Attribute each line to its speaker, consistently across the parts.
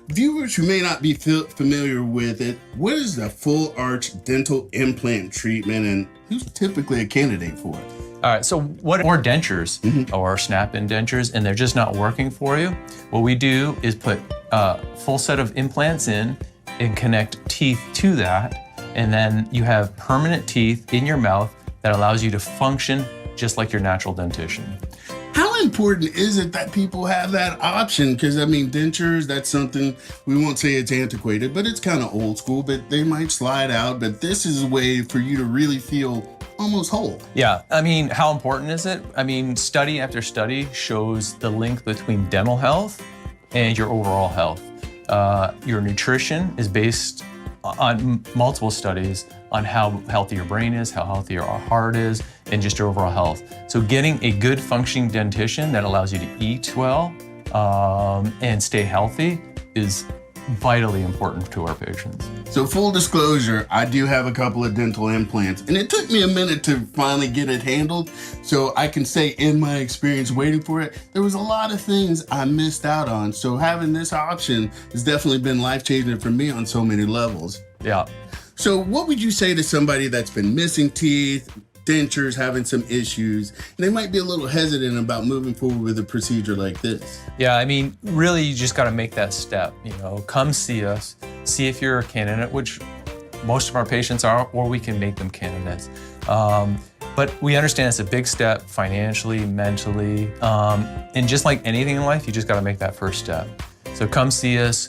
Speaker 1: Viewers who may not be familiar with it, what is the full arch dental implant treatment and who's typically a candidate for it?
Speaker 2: All right, so what are dentures or snap-in dentures and they're just not working for you? What we do is put a full set of implants in and connect teeth to that, and then you have permanent teeth in your mouth that allows you to function just like your natural dentition.
Speaker 1: How important is it that people have that option? Because I mean, dentures, that's something, we won't say it's antiquated, but it's kind of old school, but they might slide out. But this is a way for you to really feel almost whole.
Speaker 2: Yeah, I mean, how important is it? I mean, study after study shows the link between dental health and your overall health. Your nutrition is based on multiple studies on how healthy your brain is, how healthy your heart is, and just your overall health. So getting a good functioning dentition that allows you to eat well and stay healthy is vitally important to our patients.
Speaker 1: So full disclosure, I do have a couple of dental implants, and it took me a minute to finally get it handled. So I can say in my experience waiting for it, there was a lot of things I missed out on. So having this option has definitely been life-changing for me on so many levels.
Speaker 2: Yeah.
Speaker 1: So what would you say to somebody that's been missing teeth, dentures, having some issues, and they might be a little hesitant about moving forward with a procedure like this?
Speaker 2: Yeah, I mean, really, you just got to make that step. You know, come see us, see if you're a candidate, which most of our patients are, or we can make them candidates. But we understand it's a big step financially, mentally, and just like anything in life, you just got to make that first step. So come see us.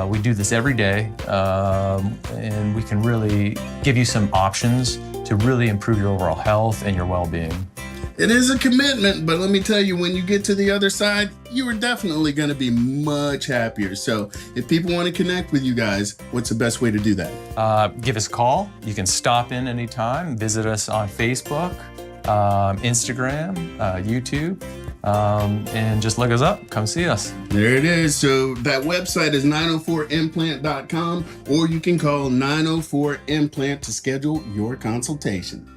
Speaker 2: We do this every day, and we can really give you some options to really improve your overall health and your well-being.
Speaker 1: It is a commitment, but let me tell you, when you get to the other side, you are definitely going to be much happier. So if people want to connect with you guys, what's the best way to do that?
Speaker 2: Give us a call. You can stop in anytime. Visit us on Facebook, Instagram, YouTube, and just look us up. Come see us.
Speaker 1: There it is. So that website is 904implant.com, or you can call 904-IMPLANT to schedule your consultation.